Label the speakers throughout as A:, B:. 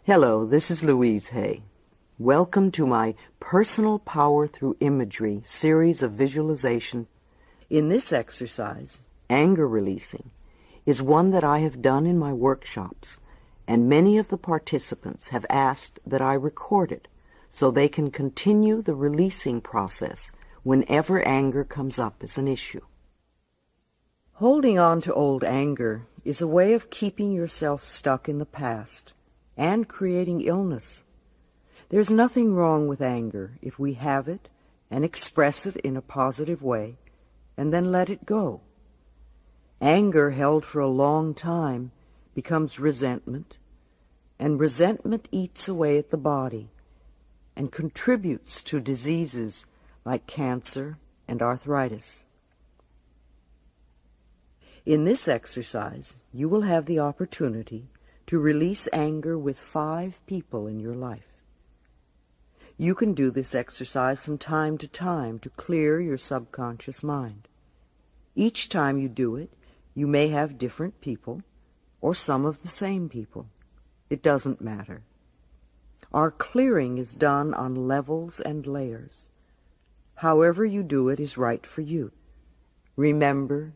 A: Hello, this is Louise Hay. Welcome to my Personal Power Through Imagery series of visualization. In this exercise, anger releasing is one that I have done in my workshops, and many of the participants have asked that I record it so they can continue the releasing process whenever anger comes up as an issue. Holding on to old anger is a way of keeping yourself stuck in the past and creating illness. There's nothing wrong with anger if we have it and express it in a positive way and then let it go. Anger held for a long time becomes resentment, and resentment eats away at the body and contributes to diseases like cancer and arthritis. In this exercise, you will have the opportunity to release anger with 5 people in your life. You can do this exercise from time to time to clear your subconscious mind. Each time you do it, you may have different people or some of the same people. It doesn't matter. Our clearing is done on levels and layers. However you do it is right for you. Remember,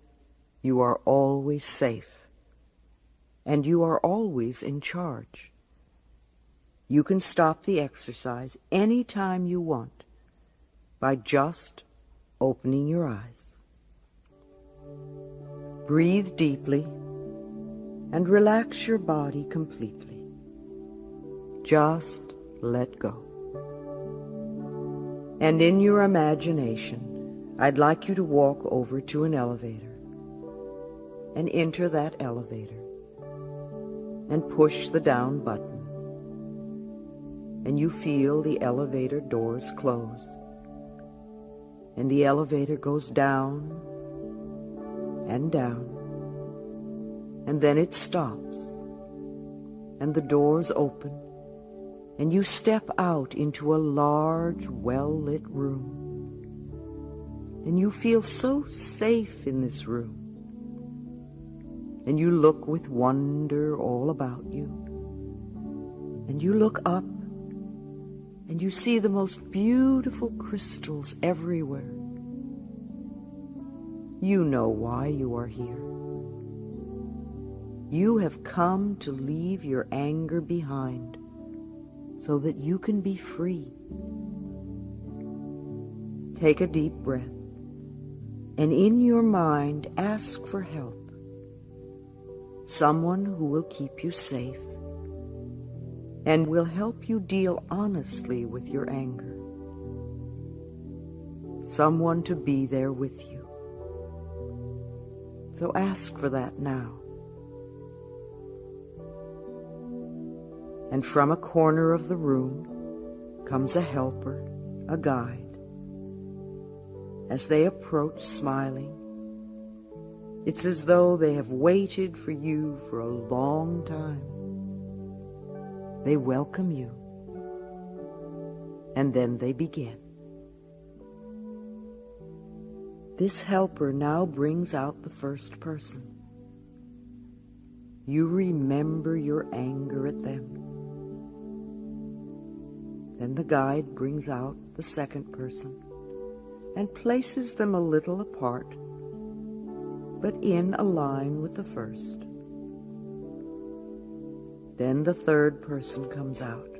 A: you are always safe. And you are always in charge. You can stop the exercise any time you want by just opening your eyes. Breathe deeply and relax your body completely. Just let go. And in your imagination, I'd like you to walk over to an elevator and enter that elevator and push the down button. And you feel the elevator doors close. And the elevator goes down and down. And then it stops. And the doors open. And you step out into a large, well-lit room. And you feel so safe in this room. And you look with wonder all about you. And you look up, and you see the most beautiful crystals everywhere. You know why you are here. You have come to leave your anger behind so that you can be free. Take a deep breath, and in your mind ask for help. Someone who will keep you safe and will help you deal honestly with your anger. Someone to be there with you. So ask for that now. And from a corner of the room comes a helper, a guide. As they approach smiling, it's as though they have waited for you for a long time. They welcome you, and then they begin. This helper now brings out the first person. You remember your anger at them. Then the guide brings out the second person and places them a little apart, but in a line with the first. Then the third person comes out,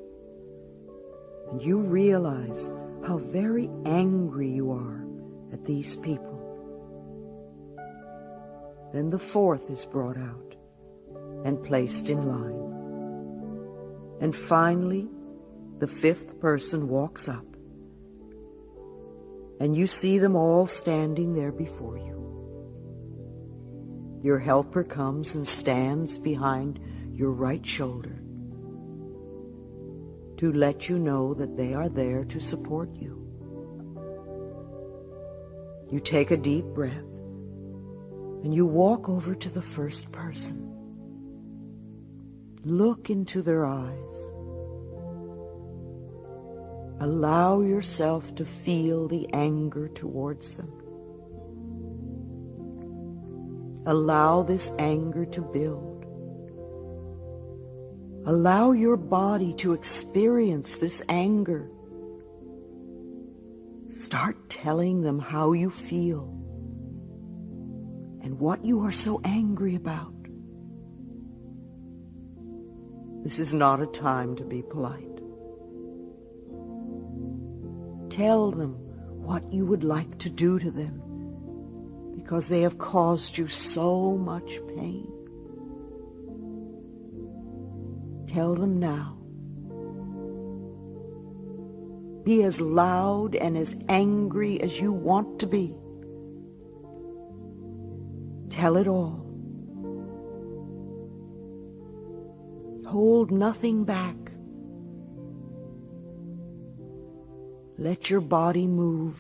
A: and you realize how very angry you are at these people. Then the fourth is brought out and placed in line. And finally, the fifth person walks up, and you see them all standing there before you. Your helper comes and stands behind your right shoulder to let you know that they are there to support you. You take a deep breath and you walk over to the first person. Look into their eyes. Allow yourself to feel the anger towards them. Allow this anger to build. Allow your body to experience this anger. Start telling them how you feel and what you are so angry about. This is not a time to be polite. Tell them what you would like to do to them because they have caused you so much pain. Tell them now. Be as loud and as angry as you want to be. Tell it all. Hold nothing back. Let your body move.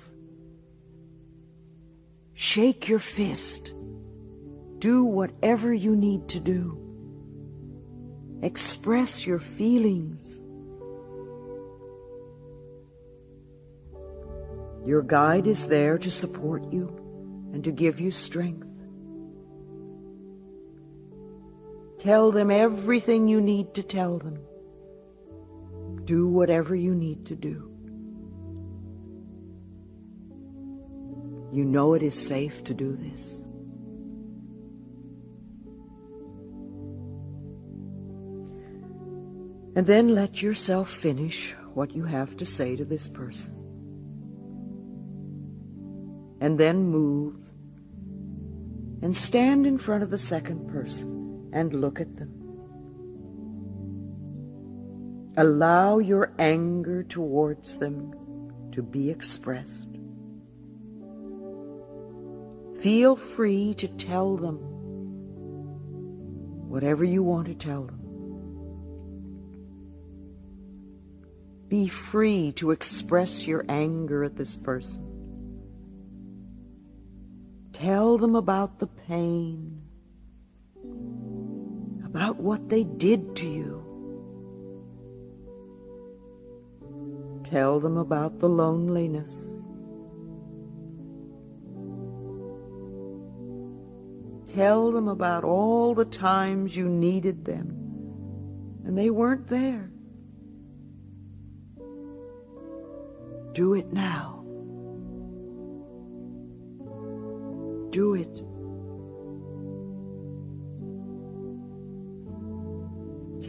A: Shake your fist. Do whatever you need to do. Express your feelings. Your guide is there to support you and to give you strength. Tell them everything you need to tell them. Do whatever you need to do. You know it is safe to do this. And then let yourself finish what you have to say to this person. And then move and stand in front of the second person and look at them. Allow your anger towards them to be expressed. Feel free to tell them whatever you want to tell them. Be free to express your anger at this person. Tell them about the pain, about what they did to you. Tell them about the loneliness. Tell them about all the times you needed them and they weren't there. Do it now. Do it.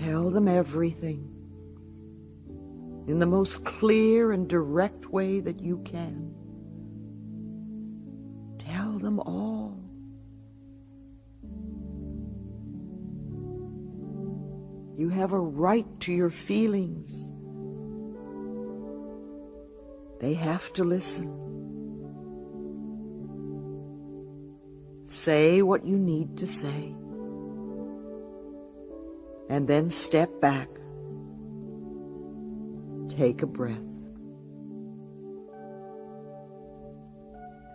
A: Tell them everything in the most clear and direct way that you can. Tell them all. You have a right to your feelings. They have to listen. Say what you need to say. And then step back. Take a breath.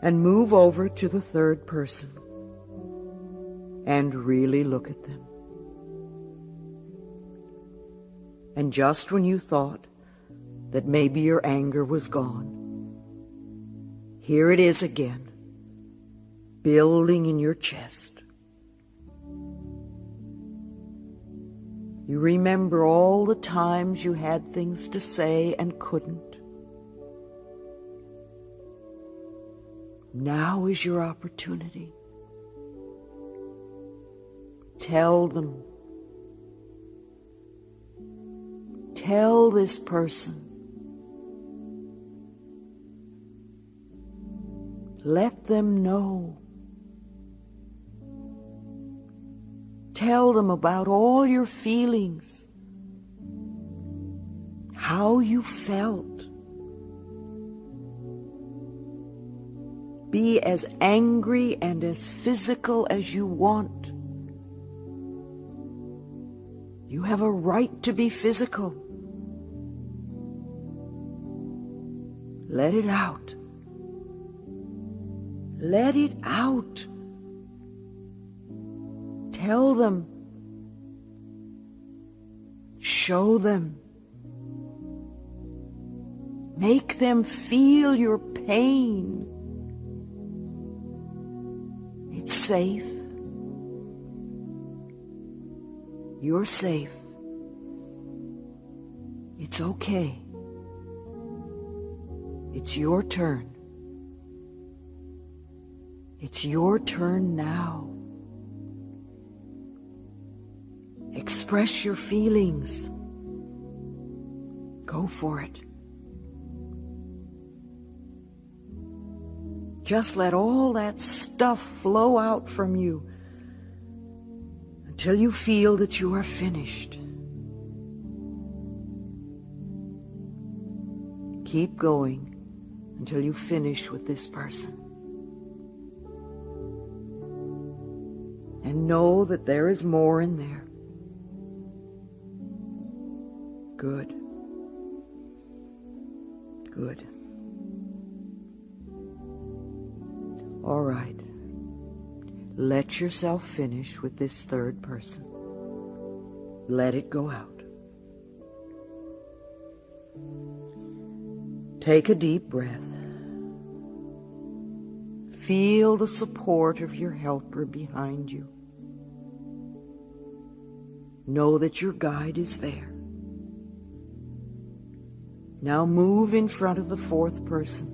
A: And move over to the third person. And really look at them. And just when you thought that maybe your anger was gone, here it is again, building in your chest. You remember all the times you had things to say and couldn't. Now is your opportunity. Tell them. Tell this person. Let them know. Tell them about all your feelings, how you felt. Be as angry and as physical as you want. You have a right to be physical. Let it out. Let it out. Tell them. Show them. Make them feel your pain. It's safe. You're safe. It's okay. It's your turn. It's your turn now. Express your feelings. Go for it. Just let all that stuff flow out from you until you feel that you are finished. Keep going until you finish with this person. And know that there is more in there. Good. Good. All right. Let yourself finish with this third person. Let it go out. Take a deep breath. Feel the support of your helper behind you. Know that your guide is there. Now move in front of the fourth person.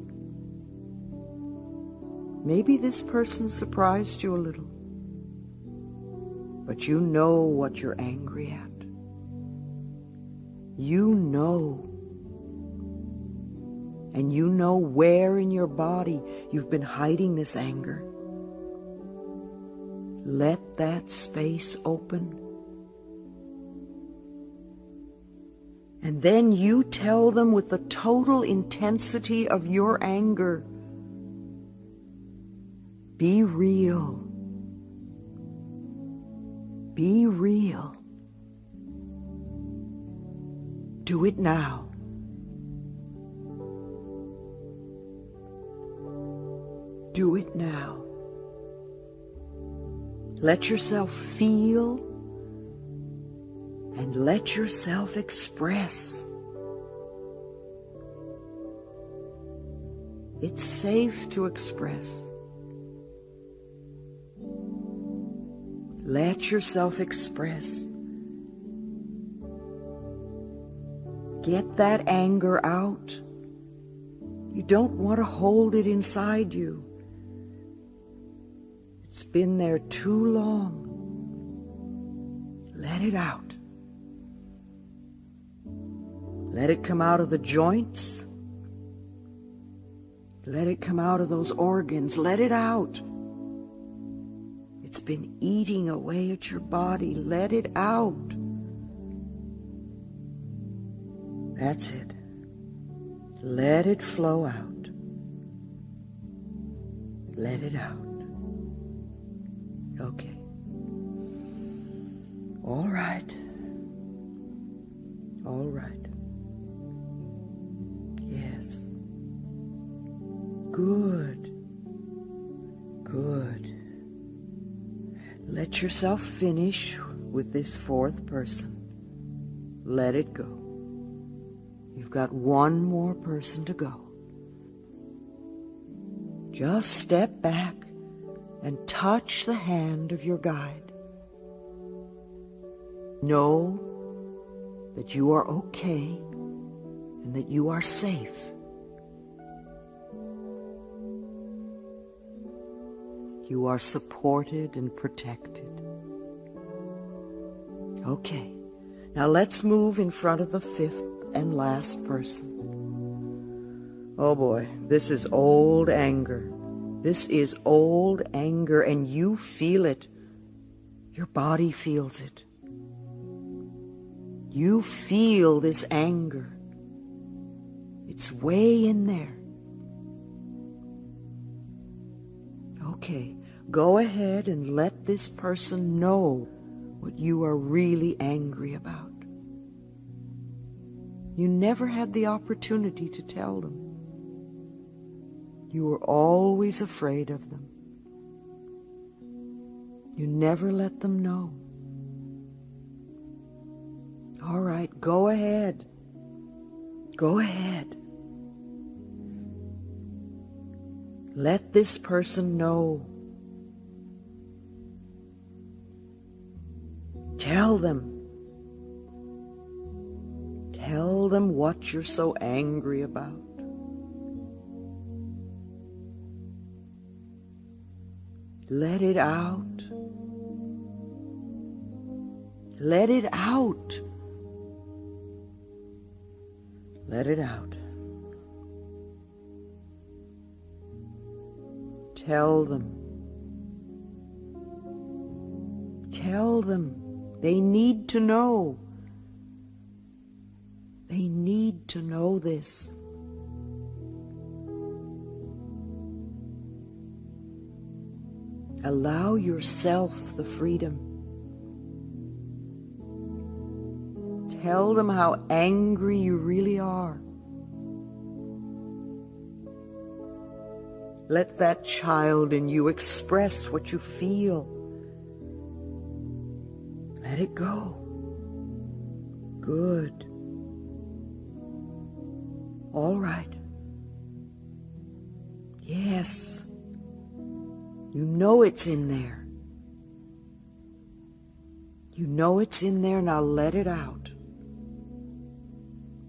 A: Maybe this person surprised you a little, but you know what you're angry at. You know. And you know where in your body you've been hiding this anger. Let that space open. And then you tell them with the total intensity of your anger, be real. Be real. Do it now. Do it now. Let yourself feel and let yourself express. It's safe to express. Let yourself express. Get that anger out. You don't want to hold it inside you. It's been there too long. Let it out. Let it come out of the joints. Let it come out of those organs. Let it out. It's been eating away at your body. Let it out. That's it. Let it flow out. Let it out. Okay. All right. All right. Yes. Good. Good. Let yourself finish with this fourth person. Let it go. You've got one more person to go. Just step back and touch the hand of your guide. Know that you are okay and that you are safe. You are supported and protected. Okay, now let's move in front of the fifth and last person. Oh boy, this is old anger. This is old anger, and you feel it. Your body feels it. You feel this anger. It's way in there. Okay, go ahead and let this person know what you are really angry about. You never had the opportunity to tell them. You were always afraid of them. You never let them know. All right, go ahead. Go ahead. Let this person know. Tell them. Tell them what you're so angry about. Let it out. Let it out. Let it out. Tell them. Tell them. They need to know. They need to know this. Allow yourself the freedom. Tell them how angry you really are. Let that child in you express what you feel. Let it go. Good. All right. Yes. You know it's in there. You know it's in there, now let it out.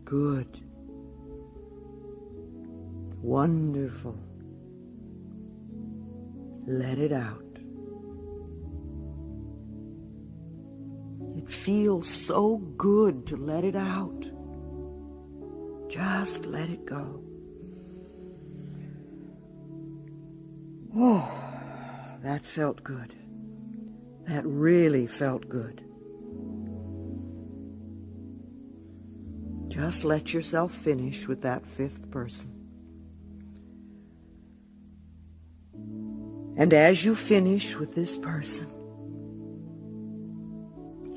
A: Good. Wonderful. Let it out. It feels so good to let it out. Just let it go. Oh, that felt good. That really felt good. Just let yourself finish with that fifth person. And as you finish with this person,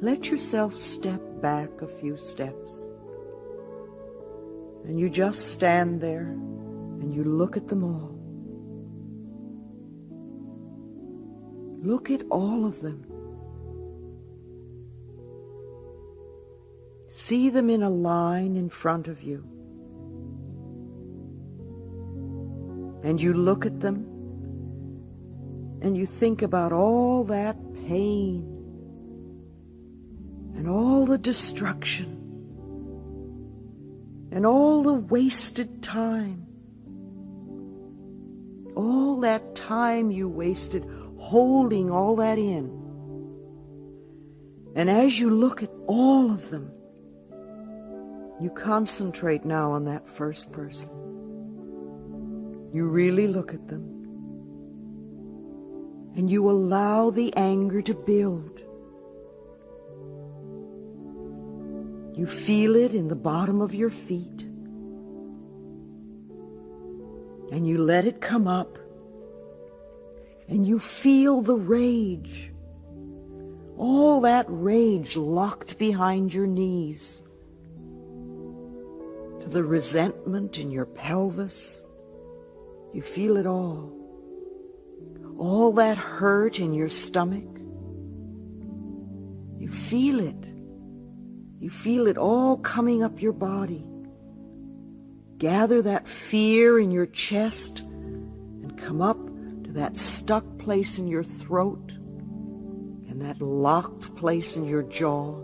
A: let yourself step back a few steps. And you just stand there and you look at them all. Look at all of them. See them in a line in front of you. And you look at them and you think about all that pain and all the destruction and all the wasted time. All that time you wasted holding all that in. And as you look at all of them, you concentrate now on that first person. You really look at them. And you allow the anger to build. You feel it in the bottom of your feet. And you let it come up. And you feel the rage. All that rage locked behind your knees. To the resentment in your pelvis. You feel it all. All that hurt in your stomach. You feel it. You feel it all coming up your body. Gather that fear in your chest and come up to that stuck place in your throat and that locked place in your jaw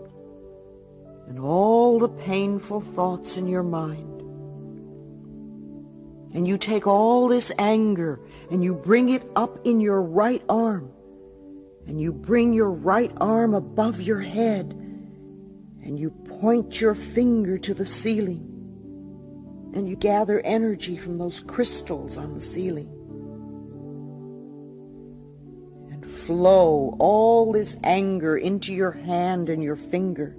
A: and all the painful thoughts in your mind. And you take all this anger and you bring it up in your right arm. And you bring your right arm above your head. And you point your finger to the ceiling. And you gather energy from those crystals on the ceiling. And flow all this anger into your hand and your finger.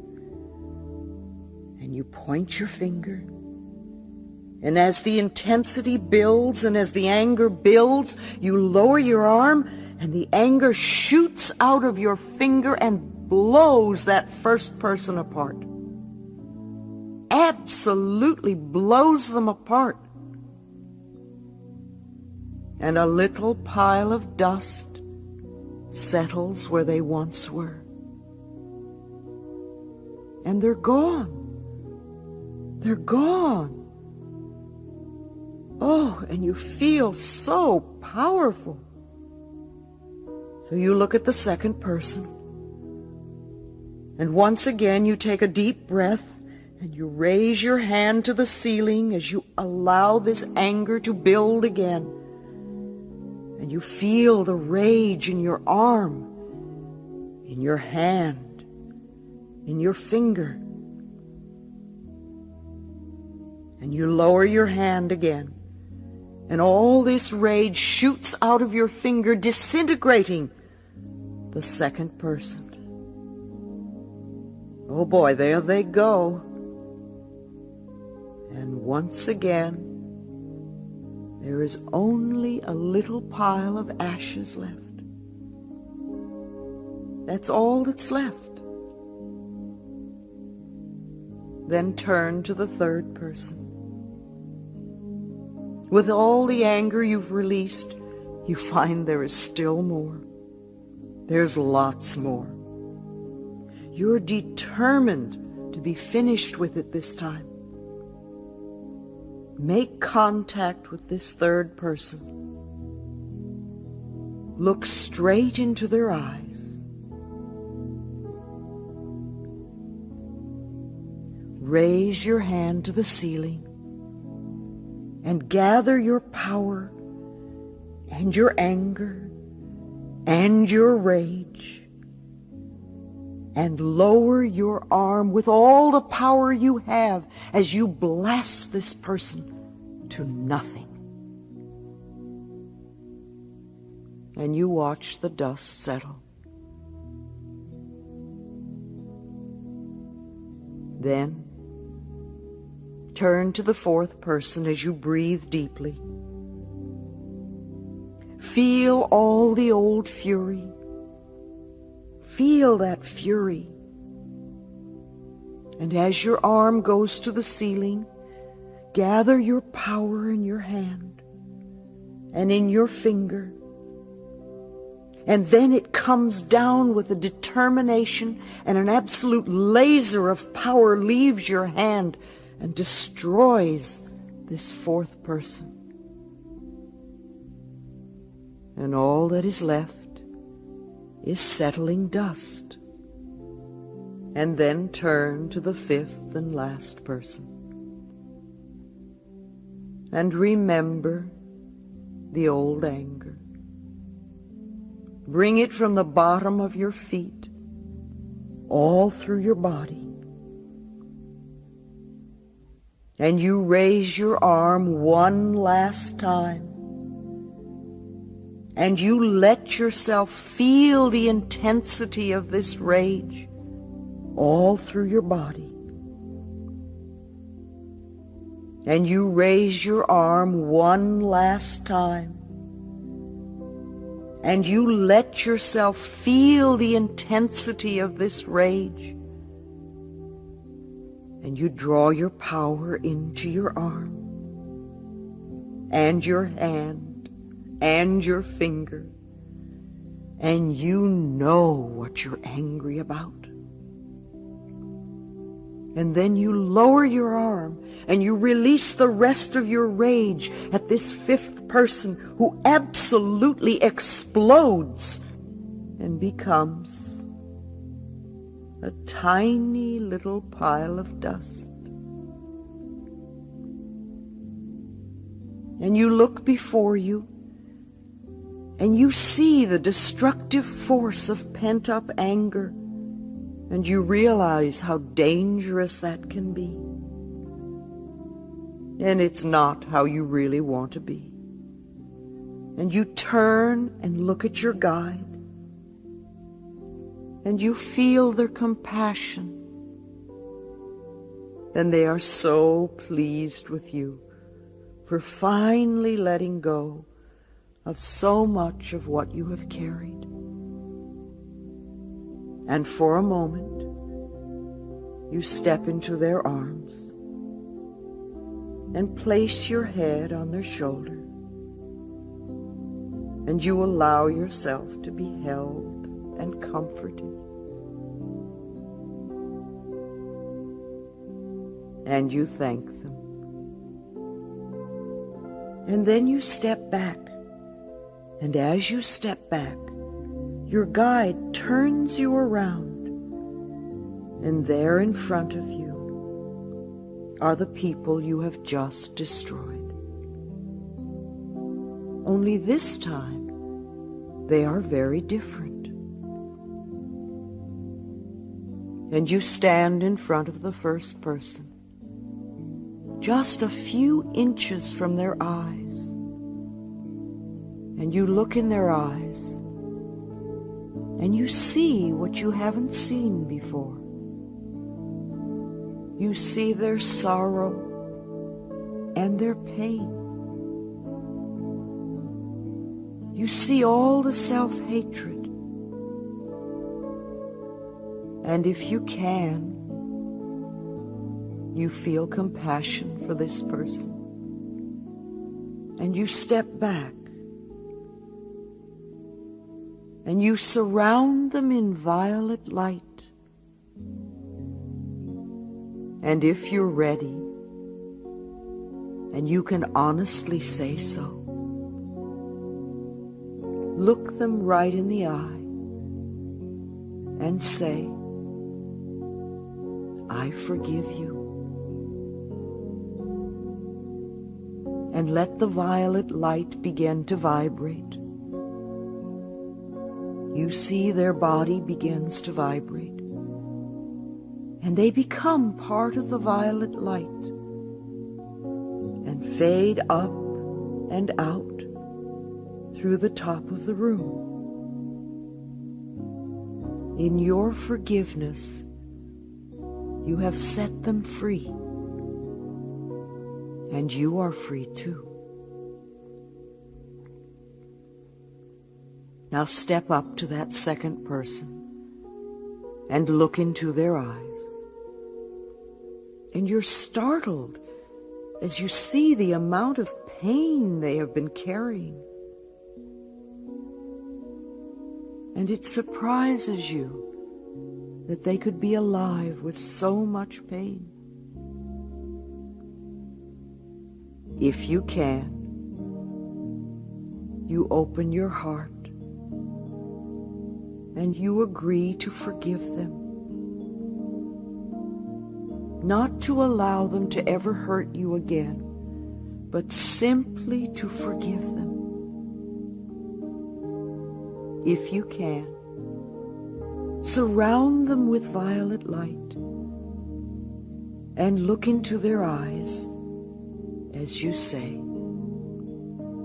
A: And you point your finger. And as the intensity builds and as the anger builds, you lower your arm and the anger shoots out of your finger and blows that first person apart. Absolutely blows them apart. And a little pile of dust settles where they once were. And they're gone. They're gone. Oh, and you feel so powerful. So you look at the second person. And once again you take a deep breath And you raise your hand to the ceiling as you allow this anger to build again. And you feel the rage in your arm, in your hand, in your finger. And you lower your hand again. And all this rage shoots out of your finger, disintegrating the second person. Oh boy, there they go. And once again, there is only a little pile of ashes left. That's all that's left. Then turn to the third person. With all the anger you've released, you find there is still more. There's lots more. You're determined to be finished with it this time. Make contact with this third person. Look straight into their eyes. Raise your hand to the ceiling and gather your power and your anger and your rage and lower your arm with all the power you have as you blast this person to nothing. And you watch the dust settle. Then turn to the fourth person as you breathe deeply. Feel all the old fury. Feel that fury. And as your arm goes to the ceiling, gather your power in your hand and in your finger. And then it comes down with a determination, and an absolute laser of power leaves your hand and destroys this fourth person. And all that is left is settling dust. And then turn to the fifth and last person. And remember the old anger. Bring it from the bottom of your feet, all through your body. And you raise your arm one last time. And you let yourself feel the intensity of this rage all through your body. And you raise your arm one last time. And you let yourself feel the intensity of this rage. And you draw your power into your arm and your hand and your finger, and you know what you're angry about. And then you lower your arm and you release the rest of your rage at this fifth person who absolutely explodes and becomes a tiny little pile of dust. And you look before you and you see the destructive force of pent-up anger, and you realize how dangerous that can be. And it's not how you really want to be. And you turn and look at your guide, and you feel their compassion. And they are so pleased with you for finally letting go of so much of what you have carried. And for a moment, you step into their arms and place your head on their shoulder, and you allow yourself to be held and comforted. And you thank them. And then you step back. And as you step back, your guide turns you around. And there in front of you are the people you have just destroyed. Only this time, they are very different. And you stand in front of the first person, just a few inches from their eyes, and you look in their eyes, and you see what you haven't seen before. You see their sorrow and their pain. You see all the self-hatred. And if you can, you feel compassion for this person. And you step back. And you surround them in violet light. And if you're ready, and you can honestly say so, look them right in the eye and say, I forgive you. And let the violet light begin to vibrate. You see their body begins to vibrate. And they become part of the violet light and fade up and out through the top of the room. In your forgiveness, you have set them free, and you are free too. Now step up to that second person and look into their eyes. And you're startled as you see the amount of pain they have been carrying. And it surprises you that they could be alive with so much pain. If you can, you open your heart and you agree to forgive them. Not to allow them to ever hurt you again, but simply to forgive them. If you can, surround them with violet light and look into their eyes as you say,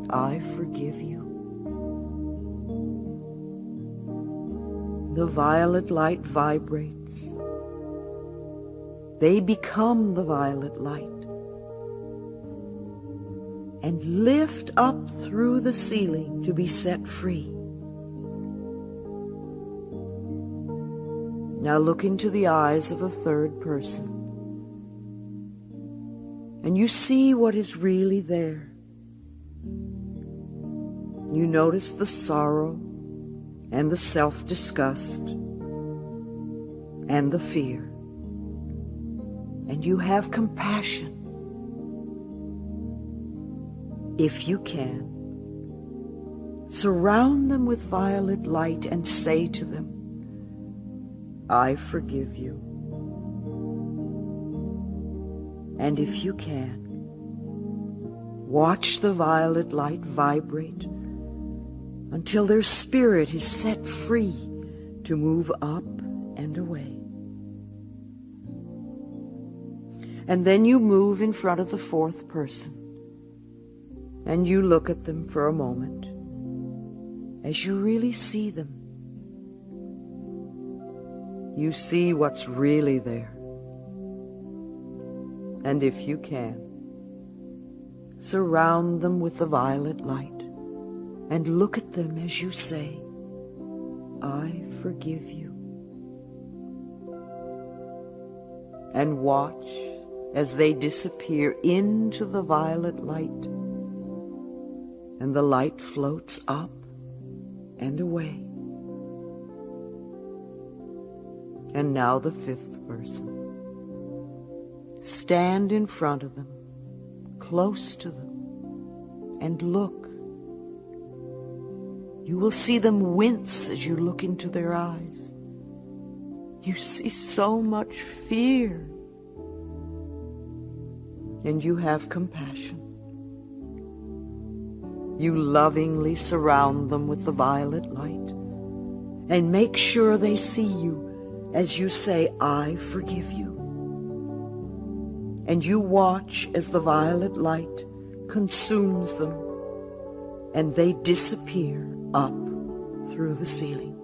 A: I forgive you. The violet light vibrates. They become the violet light and lift up through the ceiling to be set free. Now look into the eyes of the third person, and you see what is really there. You notice the sorrow and the self-disgust and the fear. And you have compassion. If you can, surround them with violet light and say to them, I forgive you. And if you can, watch the violet light vibrate until their spirit is set free to move up and away. And then you move in front of the fourth person, and you look at them for a moment as you really see them. You see what's really there. And if you can, surround them with the violet light and look at them as you say, I forgive you. And watch as they disappear into the violet light, and the light floats up and away. And now the fifth person. Stand in front of them, close to them, and look. You will see them wince as you look into their eyes. You see so much fear. and you have compassion. You lovingly surround them with the violet light and make sure they see you as you say, "I forgive you." And you watch as the violet light consumes them and they disappear up through the ceiling.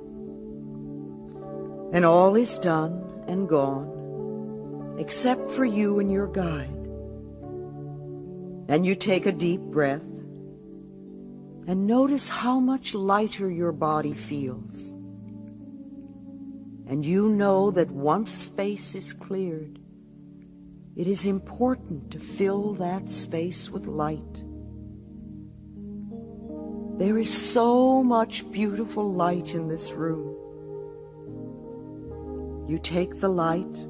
A: And all is done and gone except for you and your guide. And you take a deep breath and notice how much lighter your body feels. And you know that once space is cleared, it is important to fill that space with light. There is so much beautiful light in this room. You take the light,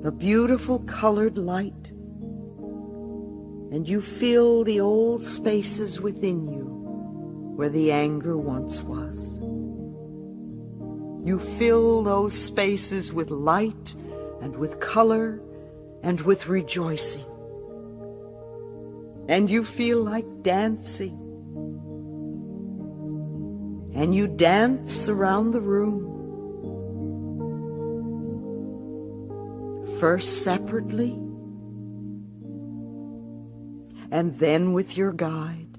A: the beautiful colored light, and you fill the old spaces within you where the anger once was. You fill those spaces with light and with color and with rejoicing. And you feel like dancing. And you dance around the room. First separately, and then with your guide.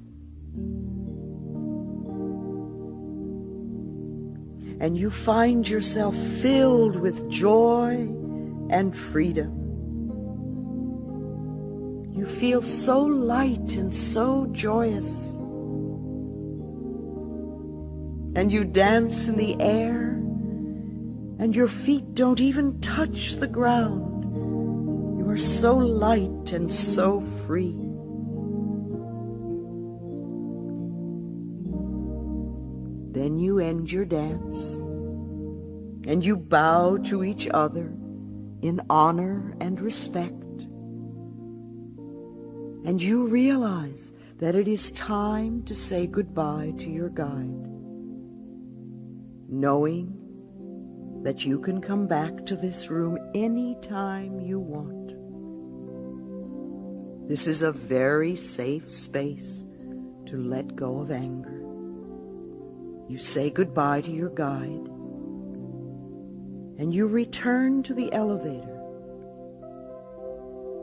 A: And you find yourself filled with joy and freedom. You feel so light and so joyous. And you dance in the air, and your feet don't even touch the ground. You are so light and so free. Then you end your dance, and you bow to each other in honor and respect. And you realize that it is time to say goodbye to your guide, knowing that you can come back to this room any time you want. This is a very safe space to let go of anger. You say goodbye to your guide, and you return to the elevator.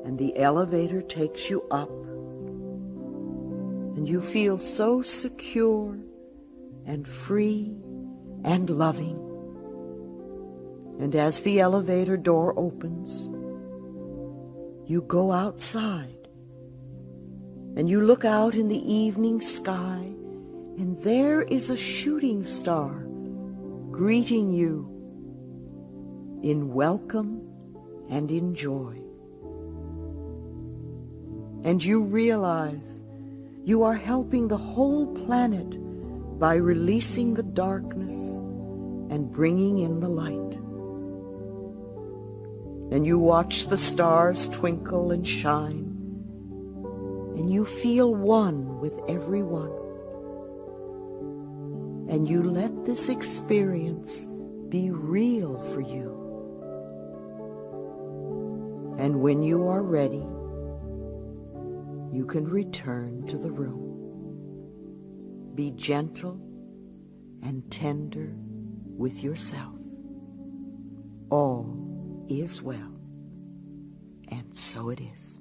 A: And the elevator takes you up, and you feel so secure and free and loving. And as the elevator door opens, you go outside, and you look out in the evening sky, and there is a shooting star greeting you in welcome and in joy. And you realize you are helping the whole planet by releasing the darkness and bringing in the light. And you watch the stars twinkle and shine, and you feel one with everyone. And you let this experience be real for you. And when you are ready, you can return to the room. Be gentle and tender with yourself. All is well, and so it is.